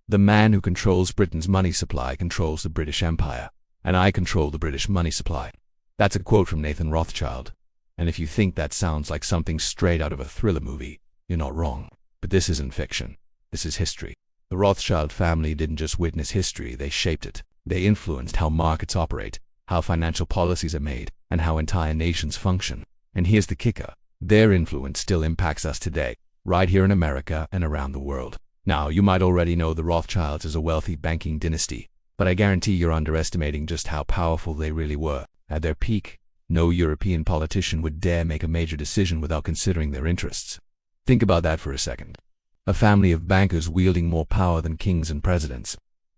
The man who controls Britain's money supply controls the British Empire, and I control the British money supply. That's a quote from Nathan Rothschild. And if you think that sounds like something straight out of a thriller movie, you're not wrong. But this isn't fiction. This is history. The Rothschild family didn't just witness history, they shaped it. They influenced how markets operate, how financial policies are made, and how entire nations function. And here's the kicker. Their influence still impacts us today, right here in America and around the world. Now, you might already know the Rothschilds as a wealthy banking dynasty, but I guarantee you're underestimating just how powerful they really were. At their peak, no European politician would dare make a major decision without considering their interests. Think about that for a second. A family of bankers wielding more power than kings and presidents.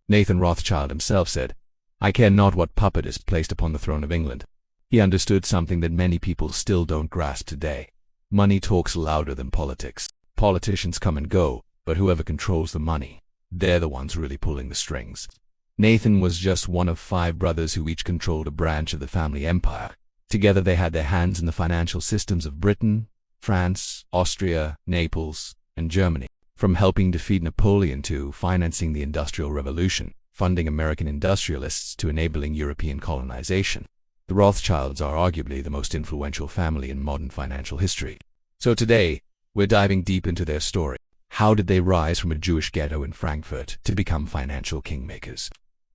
Nathan Rothschild himself said, "I care not what puppet is placed upon the throne of England." He understood something that many people still don't grasp today. Money talks louder than politics. Politicians come and go, but whoever controls the money, they're the ones really pulling the strings. Nathan was just one of 5 brothers who each controlled a branch of the family empire. Together they had their hands in the financial systems of Britain, France, Austria, Naples, and Germany. From helping defeat Napoleon to financing the Industrial Revolution, funding American industrialists to enabling European colonization, the Rothschilds are arguably the most influential family in modern financial history. So today, we're diving deep into their story. How did they rise from a Jewish ghetto in Frankfurt to become financial kingmakers?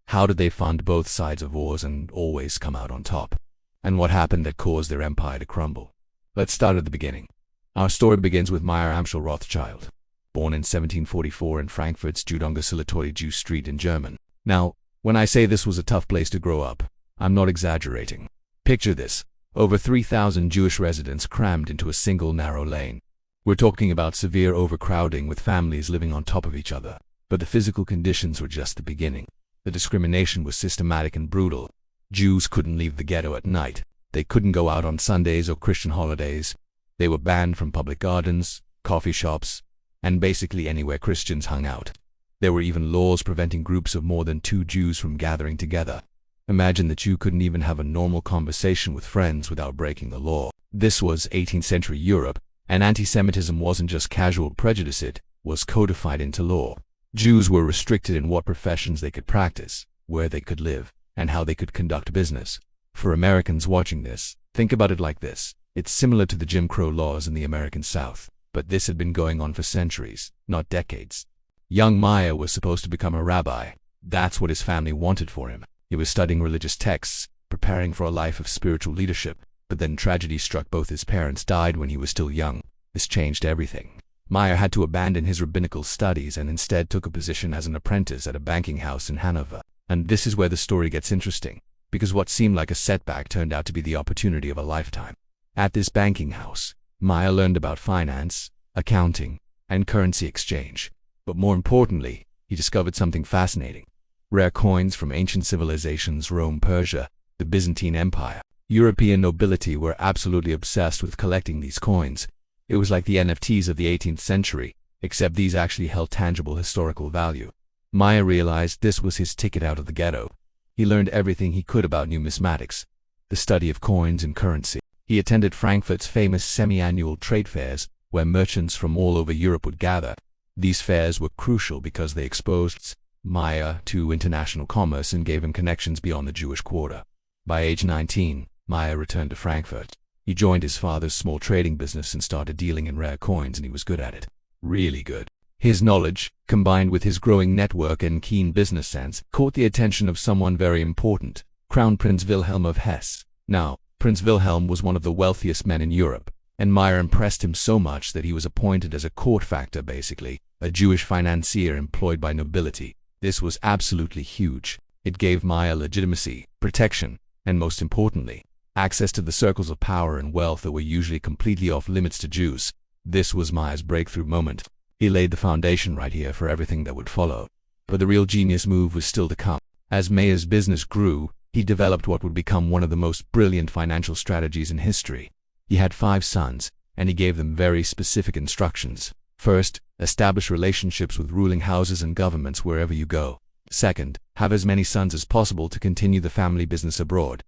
How did they fund both sides of wars and always come out on top? And what happened that caused their empire to crumble? Let's start at the beginning. Our story begins with Mayer Amschel Rothschild, born in 1744 in Frankfurt's Jew Street in German. Now, when I say this was a tough place to grow up, I'm not exaggerating. Picture this: over 3,000 Jewish residents crammed into a single narrow lane. We're talking about severe overcrowding with families living on top of each other. But the physical conditions were just the beginning. The discrimination was systematic and brutal. Jews couldn't leave the ghetto at night. They couldn't go out on Sundays or Christian holidays. They were banned from public gardens, coffee shops, and basically anywhere Christians hung out. There were even laws preventing groups of more than 2 Jews from gathering together. Imagine that you couldn't even have a normal conversation with friends without breaking the law. This was 18th century Europe, and anti-Semitism wasn't just casual prejudice, it was codified into law. Jews were restricted in what professions they could practice, where they could live, and how they could conduct business. For Americans watching this, think about it like this. It's similar to the Jim Crow laws in the American South, but this had been going on for centuries, not decades. Young Mayer was supposed to become a rabbi. That's what his family wanted for him. He was studying religious texts, preparing for a life of spiritual leadership. But then tragedy struck. Both his parents died when he was still young. This changed everything. Mayer had to abandon his rabbinical studies and instead took a position as an apprentice at a banking house in Hanover. And this is where the story gets interesting, because what seemed like a setback turned out to be the opportunity of a lifetime. At this banking house, Mayer learned about finance, accounting, and currency exchange. But more importantly, he discovered something fascinating. Rare coins from ancient civilizations: Rome, Persia, the Byzantine Empire. European nobility were absolutely obsessed with collecting these coins. It was like the NFTs of the 18th century, except these actually held tangible historical value. Mayer realized this was his ticket out of the ghetto. He learned everything he could about numismatics, the study of coins and currency. He attended Frankfurt's famous semi-annual trade fairs, where merchants from all over Europe would gather. These fairs were crucial because they exposed Mayer to international commerce and gave him connections beyond the Jewish quarter. By age 19, Mayer returned to Frankfurt. He joined his father's small trading business and started dealing in rare coins, and he was good at it. Really good. His knowledge, combined with his growing network and keen business sense, caught the attention of someone very important, Crown Prince Wilhelm of Hesse. Now, Prince Wilhelm was one of the wealthiest men in Europe, and Mayer impressed him so much that he was appointed as a court factor, basically, a Jewish financier employed by nobility. This was absolutely huge. It gave Mayer legitimacy, protection, and most importantly, access to the circles of power and wealth that were usually completely off limits to Jews. This was Mayer's breakthrough moment. He laid the foundation right here for everything that would follow. But the real genius move was still to come. As Mayer's business grew, he developed what would become one of the most brilliant financial strategies in history. He had 5 sons, and he gave them very specific instructions. First, establish relationships with ruling houses and governments wherever you go. Second, have as many sons as possible to continue the family business abroad.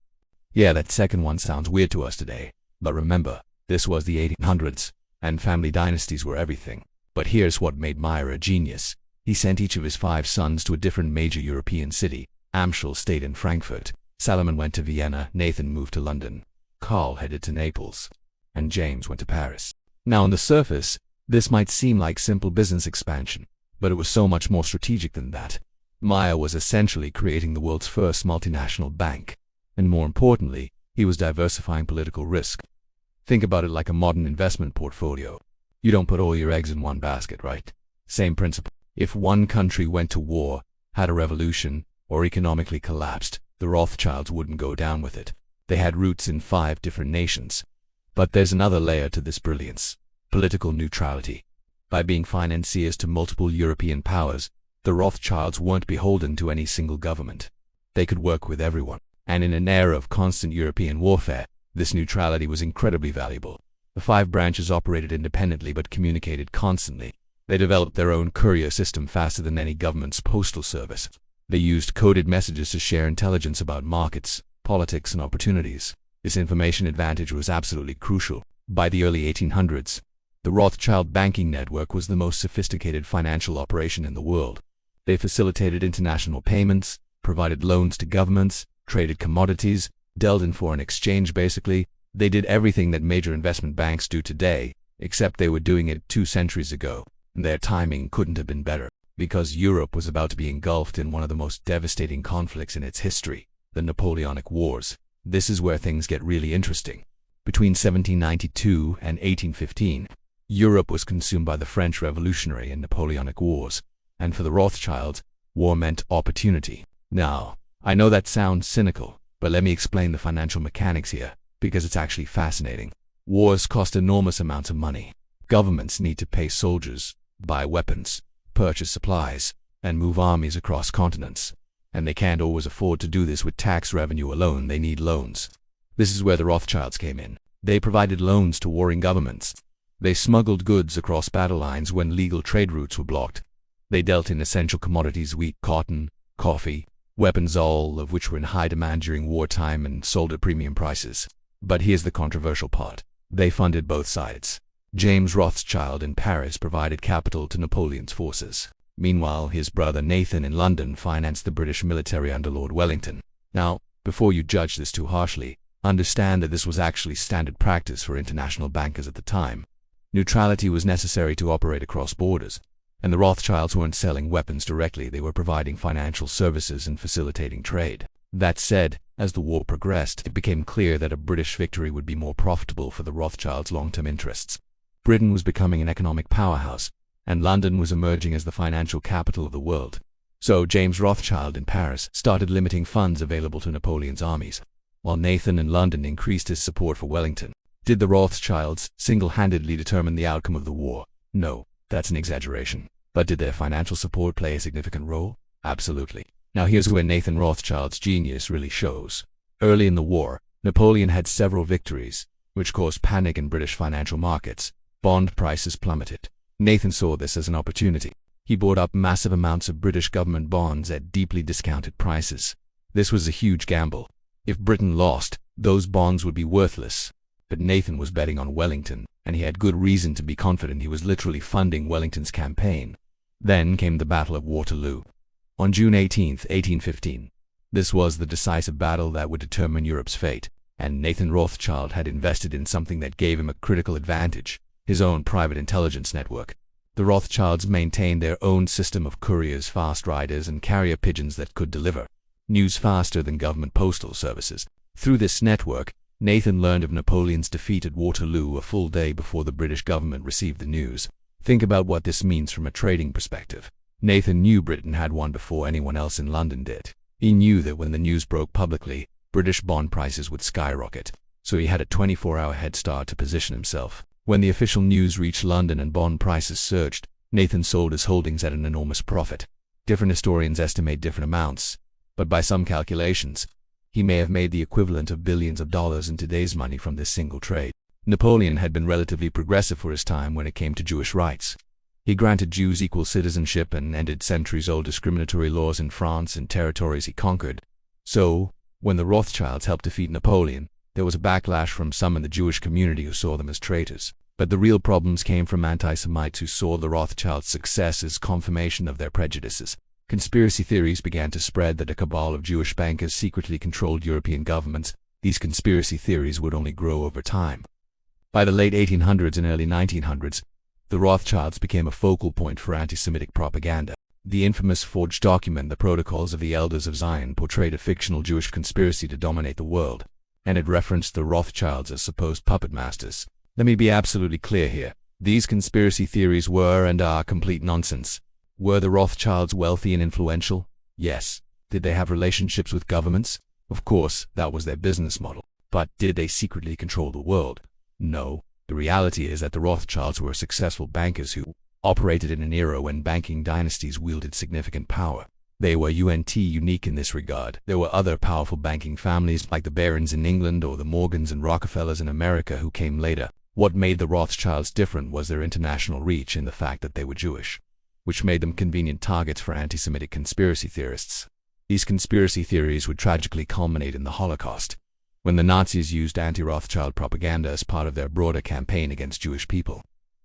Yeah, that second one sounds weird to us today. But remember, this was the 1800s, and family dynasties were everything. But here's what made Mayer a genius. He sent each of his 5 sons to a different major European city. Amschel stayed in Frankfurt, Salomon went to Vienna, Nathan moved to London, Karl headed to Naples, and James went to Paris. Now on the surface, this might seem like simple business expansion, but it was so much more strategic than that. Mayer was essentially creating the world's first multinational bank, and more importantly, he was diversifying political risk. Think about it like a modern investment portfolio. You don't put all your eggs in one basket, right? Same principle. If one country went to war, had a revolution, or economically collapsed, the Rothschilds wouldn't go down with it. They had roots in 5 different nations. But there's another layer to this brilliance: political neutrality. By being financiers to multiple European powers, the Rothschilds weren't beholden to any single government. They could work with everyone. And in an era of constant European warfare, this neutrality was incredibly valuable. The 5 branches operated independently but communicated constantly. They developed their own courier system faster than any government's postal service. They used coded messages to share intelligence about markets, politics, and opportunities. This information advantage was absolutely crucial. By the early 1800s, the Rothschild banking network was the most sophisticated financial operation in the world. They facilitated international payments, provided loans to governments, traded commodities, dealt in foreign exchange. Basically, they did everything that major investment banks do today, except they were doing it 2 centuries ago. Their timing couldn't have been better, because Europe was about to be engulfed in one of the most devastating conflicts in its history, the Napoleonic Wars. This is where things get really interesting. Between 1792 and 1815, Europe was consumed by the French Revolutionary and Napoleonic Wars, and for the Rothschilds, war meant opportunity. Now, I know that sounds cynical, but let me explain the financial mechanics here, because it's actually fascinating. Wars cost enormous amounts of money. Governments need to pay soldiers, buy weapons, purchase supplies, and move armies across continents. And they can't always afford to do this with tax revenue alone. They need loans. This is where the Rothschilds came in. They provided loans to warring governments. They smuggled goods across battle lines when legal trade routes were blocked. They dealt in essential commodities: wheat, cotton, coffee, weapons, all of which were in high demand during wartime and sold at premium prices. But here's the controversial part. They funded both sides. James Rothschild in Paris provided capital to Napoleon's forces. Meanwhile, his brother Nathan in London financed the British military under Lord Wellington. Now, before you judge this too harshly, understand that this was actually standard practice for international bankers at the time. Neutrality was necessary to operate across borders, and the Rothschilds weren't selling weapons directly. They were providing financial services and facilitating trade. That said, as the war progressed, it became clear that a British victory would be more profitable for the Rothschilds' long-term interests. Britain was becoming an economic powerhouse, and London was emerging as the financial capital of the world. So James Rothschild in Paris started limiting funds available to Napoleon's armies, while Nathan in London increased his support for Wellington. Did the Rothschilds single-handedly determine the outcome of the war? No, that's an exaggeration. But did their financial support play a significant role? Absolutely. Now here's where Nathan Rothschild's genius really shows. Early in the war, Napoleon had several victories, which caused panic in British financial markets. Bond prices plummeted. Nathan saw this as an opportunity. He bought up massive amounts of British government bonds at deeply discounted prices. This was a huge gamble. If Britain lost, those bonds would be worthless. But Nathan was betting on Wellington, and he had good reason to be confident. He was literally funding Wellington's campaign. Then came the Battle of Waterloo. On June 18, 1815. This was the decisive battle that would determine Europe's fate, and Nathan Rothschild had invested in something that gave him a critical advantage: his own private intelligence network. The Rothschilds maintained their own system of couriers, fast riders, and carrier pigeons that could deliver news faster than government postal services. Through this network, Nathan learned of Napoleon's defeat at Waterloo a full day before the British government received the news. Think about what this means from a trading perspective. Nathan knew Britain had won before anyone else in London did. He knew that when the news broke publicly, British bond prices would skyrocket, so he had a 24-hour head start to position himself. When the official news reached London and bond prices surged, Nathan sold his holdings at an enormous profit. Different historians estimate different amounts, but by some calculations, he may have made the equivalent of billions of dollars in today's money from this single trade. Napoleon had been relatively progressive for his time when it came to Jewish rights. He granted Jews equal citizenship and ended centuries-old discriminatory laws in France and territories he conquered. So, when the Rothschilds helped defeat Napoleon, there was a backlash from some in the Jewish community who saw them as traitors. But the real problems came from anti-Semites who saw the Rothschilds' success as confirmation of their prejudices. Conspiracy theories began to spread that a cabal of Jewish bankers secretly controlled European governments. These conspiracy theories would only grow over time. By the late 1800s and early 1900s, the Rothschilds became a focal point for anti-Semitic propaganda. The infamous forged document, The Protocols of the Elders of Zion, portrayed a fictional Jewish conspiracy to dominate the world, and it referenced the Rothschilds as supposed puppet masters. Let me be absolutely clear here. These conspiracy theories were and are complete nonsense. Were the Rothschilds wealthy and influential? Yes. Did they have relationships with governments? Of course, that was their business model. But did they secretly control the world? No. The reality is that the Rothschilds were successful bankers who operated in an era when banking dynasties wielded significant power. They were unique in this regard. There were other powerful banking families like the Barons in England or the Morgans and Rockefellers in America who came later. What made the Rothschilds different was their international reach and the fact that they were Jewish, which made them convenient targets for anti-Semitic conspiracy theorists. These conspiracy theories would tragically culminate in the Holocaust, when the Nazis used anti-Rothschild propaganda as part of their broader campaign against Jewish people.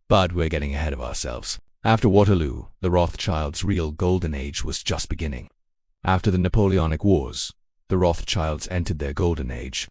But we're getting ahead of ourselves. After Waterloo, the Rothschilds' real golden age was just beginning. After the Napoleonic Wars, the Rothschilds entered their golden age.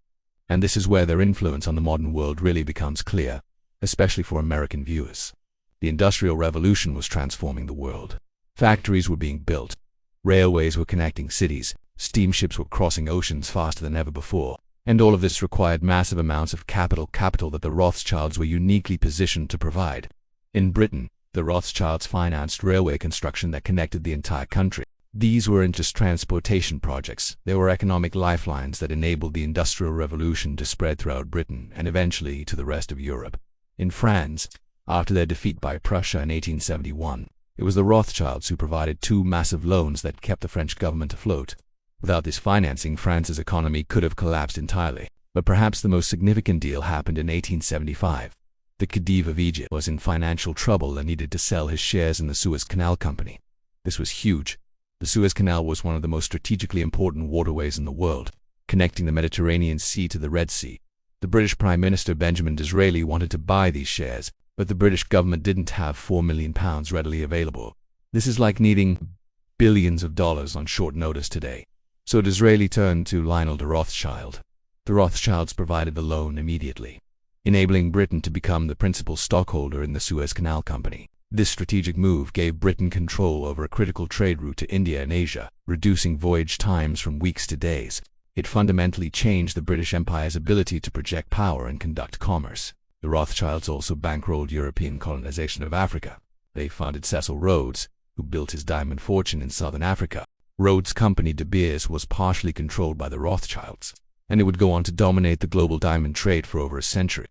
And this is where their influence on the modern world really becomes clear, especially for American viewers. The Industrial Revolution was transforming the world. Factories were being built, railways were connecting cities, steamships were crossing oceans faster than ever before, and all of this required massive amounts of capital that the Rothschilds were uniquely positioned to provide. In Britain, the Rothschilds financed railway construction that connected the entire country. These weren't just transportation projects, they were economic lifelines that enabled the Industrial Revolution to spread throughout Britain and eventually to the rest of Europe. In France, after their defeat by Prussia in 1871, it was the Rothschilds who provided two massive loans that kept the French government afloat. Without this financing, France's economy could have collapsed entirely. But perhaps the most significant deal happened in 1875. The Khedive of Egypt was in financial trouble and needed to sell his shares in the Suez Canal Company. This was huge. The Suez Canal was one of the most strategically important waterways in the world, connecting the Mediterranean Sea to the Red Sea. The British Prime Minister Benjamin Disraeli wanted to buy these shares, but the British government didn't have £4 million readily available. This is like needing billions of dollars on short notice today. So Disraeli turned to Lionel de Rothschild. The Rothschilds provided the loan immediately, enabling Britain to become the principal stockholder in the Suez Canal Company. This strategic move gave Britain control over a critical trade route to India and Asia, reducing voyage times from weeks to days. It fundamentally changed the British Empire's ability to project power and conduct commerce. The Rothschilds also bankrolled European colonization of Africa. They funded Cecil Rhodes, who built his diamond fortune in southern Africa. Rhodes' company De Beers was partially controlled by the Rothschilds, and it would go on to dominate the global diamond trade for over a century.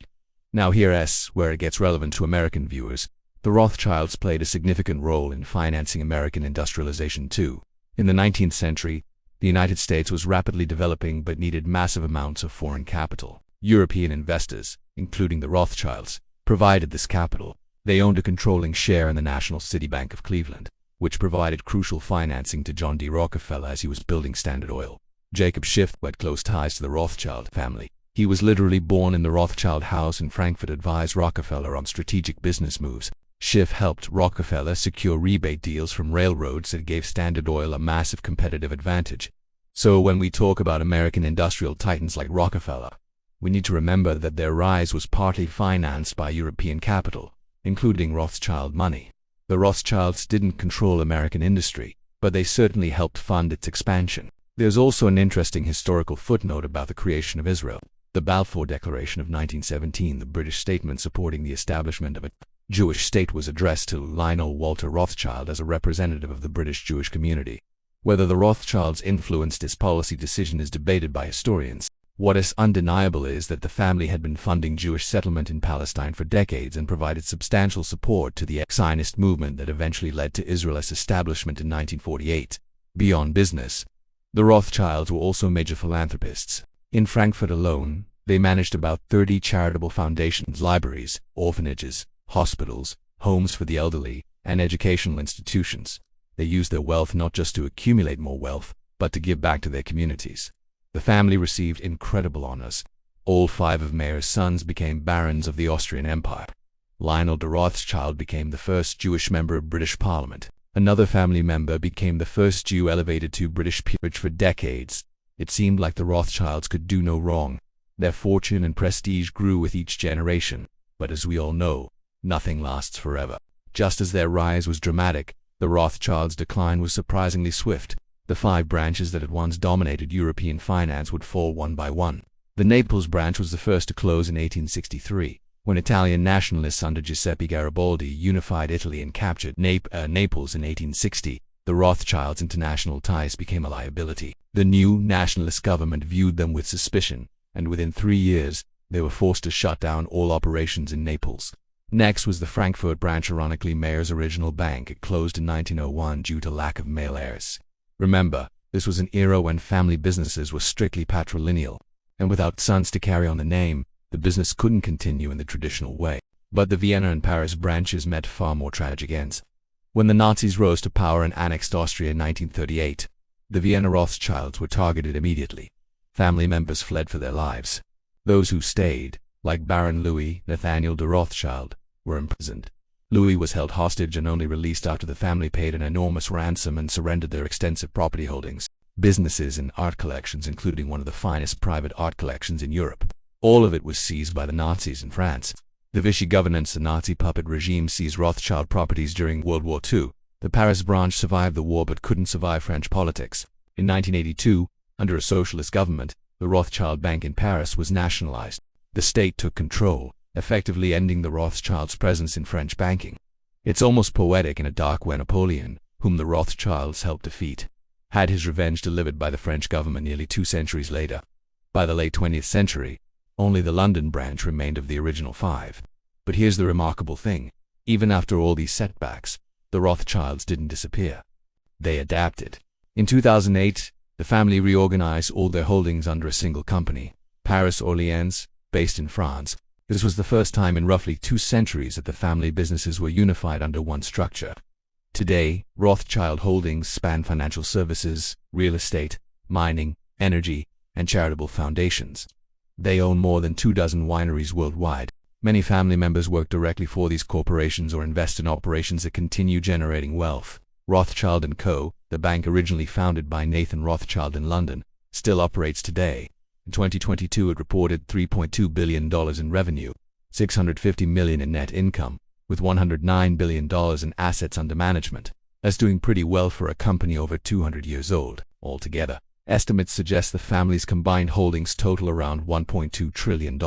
Now here's where it gets relevant to American viewers. The Rothschilds played a significant role in financing American industrialization too. In the 19th century, the United States was rapidly developing but needed massive amounts of foreign capital. European investors, including the Rothschilds, provided this capital. They owned a controlling share in the National City Bank of Cleveland, which provided crucial financing to John D. Rockefeller as he was building Standard Oil. Jacob Schiff had close ties to the Rothschild family. He was literally born in the Rothschild house in Frankfurt, advised Rockefeller on strategic business moves. Schiff helped Rockefeller secure rebate deals from railroads that gave Standard Oil a massive competitive advantage. So when we talk about American industrial titans like Rockefeller, we need to remember that their rise was partly financed by European capital, including Rothschild money. The Rothschilds didn't control American industry, but they certainly helped fund its expansion. There's also an interesting historical footnote about the creation of Israel. The Balfour Declaration of 1917, the British statement supporting the establishment of a Jewish state, was addressed to Lionel Walter Rothschild as a representative of the British Jewish community. Whether the Rothschilds influenced this policy decision is debated by historians. What is undeniable is that the family had been funding Jewish settlement in Palestine for decades and provided substantial support to the Zionist movement that eventually led to Israel's establishment in 1948. Beyond business, the Rothschilds were also major philanthropists. In Frankfurt alone, they managed about 30 charitable foundations, libraries, orphanages, hospitals, homes for the elderly, and educational institutions. They used their wealth not just to accumulate more wealth, but to give back to their communities. The family received incredible honors. All 5 of Mayer's sons became barons of the Austrian Empire. Lionel de Rothschild became the first Jewish member of British Parliament. Another family member became the first Jew elevated to British peerage. For decades, it seemed like the Rothschilds could do no wrong. Their fortune and prestige grew with each generation, but as we all know, nothing lasts forever. Just as their rise was dramatic, the Rothschilds' decline was surprisingly swift. The 5 branches that had once dominated European finance would fall one by one. The Naples branch was the first to close in 1863, when Italian nationalists under Giuseppe Garibaldi unified Italy and captured Naples in 1860. The Rothschilds' international ties became a liability. The new nationalist government viewed them with suspicion, and within 3 years, they were forced to shut down all operations in Naples. Next was the Frankfurt branch, ironically Mayer's original bank. It closed in 1901 due to lack of male heirs. Remember, this was an era when family businesses were strictly patrilineal, and without sons to carry on the name, the business couldn't continue in the traditional way. But the Vienna and Paris branches met far more tragic ends. When the Nazis rose to power and annexed Austria in 1938, the Vienna Rothschilds were targeted immediately. Family members fled for their lives. Those who stayed, like Baron Louis Nathaniel de Rothschild, were imprisoned. Louis was held hostage and only released after the family paid an enormous ransom and surrendered their extensive property holdings, businesses and art collections, including one of the finest private art collections in Europe. All of it was seized by the Nazis in France. The Vichy governance, the Nazi puppet regime, seized Rothschild properties during World War II. The Paris branch survived the war but couldn't survive French politics. In 1982, under a socialist government, the Rothschild Bank in Paris was nationalized. The state took control, effectively ending the Rothschilds' presence in French banking. It's almost poetic in a dark way. Napoleon, whom the Rothschilds helped defeat, had his revenge delivered by the French government nearly 2 centuries later. By the late 20th century, only the London branch remained of the original 5. But here's the remarkable thing. Even after all these setbacks, the Rothschilds didn't disappear. They adapted. In 2008, the family reorganized all their holdings under a single company, Paris Orleans, based in France. This was the first time in roughly 2 centuries that the family businesses were unified under one structure. Today, Rothschild holdings span financial services, real estate, mining, energy, and charitable foundations. They own more than 24 wineries worldwide. Many family members work directly for these corporations or invest in operations that continue generating wealth. Rothschild & Co., the bank originally founded by Nathan Rothschild in London, still operates today. In 2022, it reported $3.2 billion in revenue, $650 million in net income, with $109 billion in assets under management. That's doing pretty well for a company over 200 years old. Altogether, estimates suggest the family's combined holdings total around $1.2 trillion.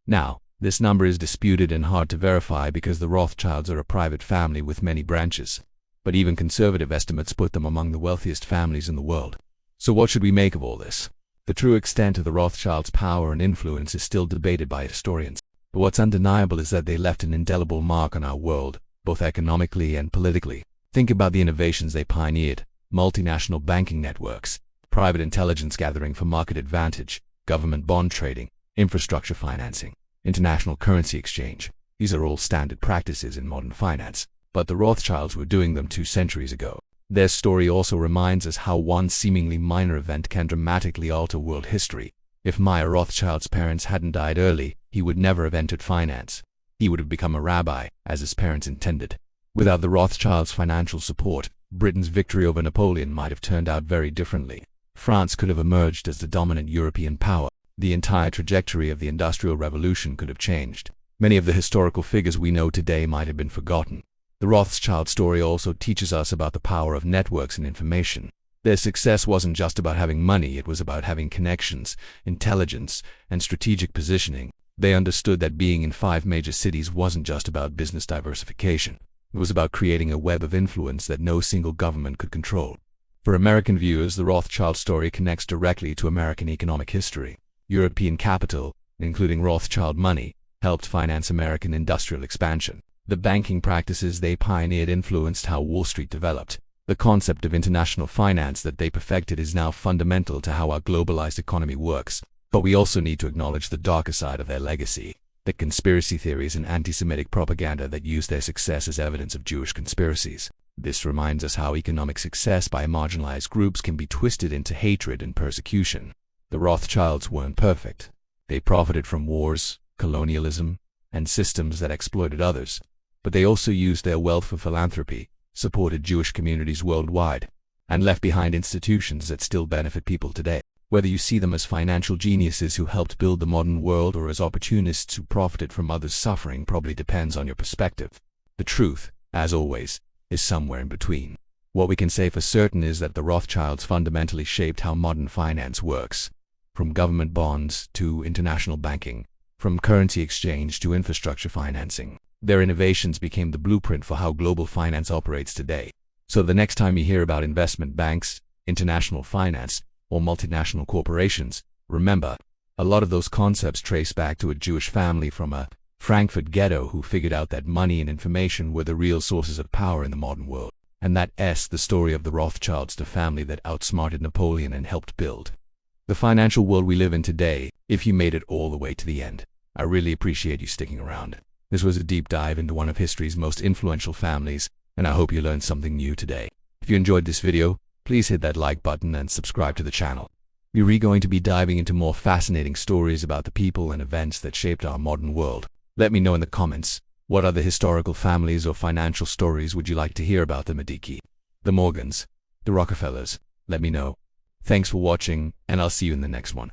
Now, this number is disputed and hard to verify because the Rothschilds are a private family with many branches. But even conservative estimates put them among the wealthiest families in the world. So what should we make of all this? The true extent of the Rothschilds' power and influence is still debated by historians. But what's undeniable is that they left an indelible mark on our world, both economically and politically. Think about the innovations they pioneered: multinational banking networks, private intelligence gathering for market advantage, government bond trading, infrastructure financing, international currency exchange. These are all standard practices in modern finance, but the Rothschilds were doing them 2 centuries ago. Their story also reminds us how one seemingly minor event can dramatically alter world history. If Mayer Rothschild's parents hadn't died early, he would never have entered finance. He would have become a rabbi, as his parents intended. Without the Rothschilds' financial support, Britain's victory over Napoleon might have turned out very differently. France could have emerged as the dominant European power. The entire trajectory of the Industrial Revolution could have changed. Many of the historical figures we know today might have been forgotten. The Rothschild story also teaches us about the power of networks and information. Their success wasn't just about having money, it was about having connections, intelligence, and strategic positioning. They understood that being in 5 major cities wasn't just about business diversification. It was about creating a web of influence that no single government could control. For American viewers, the Rothschild story connects directly to American economic history. European capital, including Rothschild money, helped finance American industrial expansion. The banking practices they pioneered influenced how Wall Street developed. The concept of international finance that they perfected is now fundamental to how our globalized economy works. But we also need to acknowledge the darker side of their legacy: the conspiracy theories and anti-Semitic propaganda that use their success as evidence of Jewish conspiracies. This reminds us how economic success by marginalized groups can be twisted into hatred and persecution. The Rothschilds weren't perfect. They profited from wars, colonialism, and systems that exploited others. But they also used their wealth for philanthropy, supported Jewish communities worldwide, and left behind institutions that still benefit people today. Whether you see them as financial geniuses who helped build the modern world or as opportunists who profited from others' suffering probably depends on your perspective. The truth, as always, is somewhere in between. What we can say for certain is that the Rothschilds fundamentally shaped how modern finance works. From government bonds to international banking, from currency exchange to infrastructure financing, their innovations became the blueprint for how global finance operates today. So the next time you hear about investment banks, international finance, or multinational corporations, remember, a lot of those concepts trace back to a Jewish family from a Frankfurt ghetto who figured out that money and information were the real sources of power in the modern world. And that's the story of the Rothschilds, the family that outsmarted Napoleon and helped build the financial world we live in today. If you made it all the way to the end, I really appreciate you sticking around. This was a deep dive into one of history's most influential families, and I hope you learned something new today. If you enjoyed this video, please hit that like button and subscribe to the channel. We're going to be diving into more fascinating stories about the people and events that shaped our modern world. Let me know in the comments, what other historical families or financial stories would you like to hear about? The Medici, the Morgans, the Rockefellers? Let me know. Thanks for watching, and I'll see you in the next one.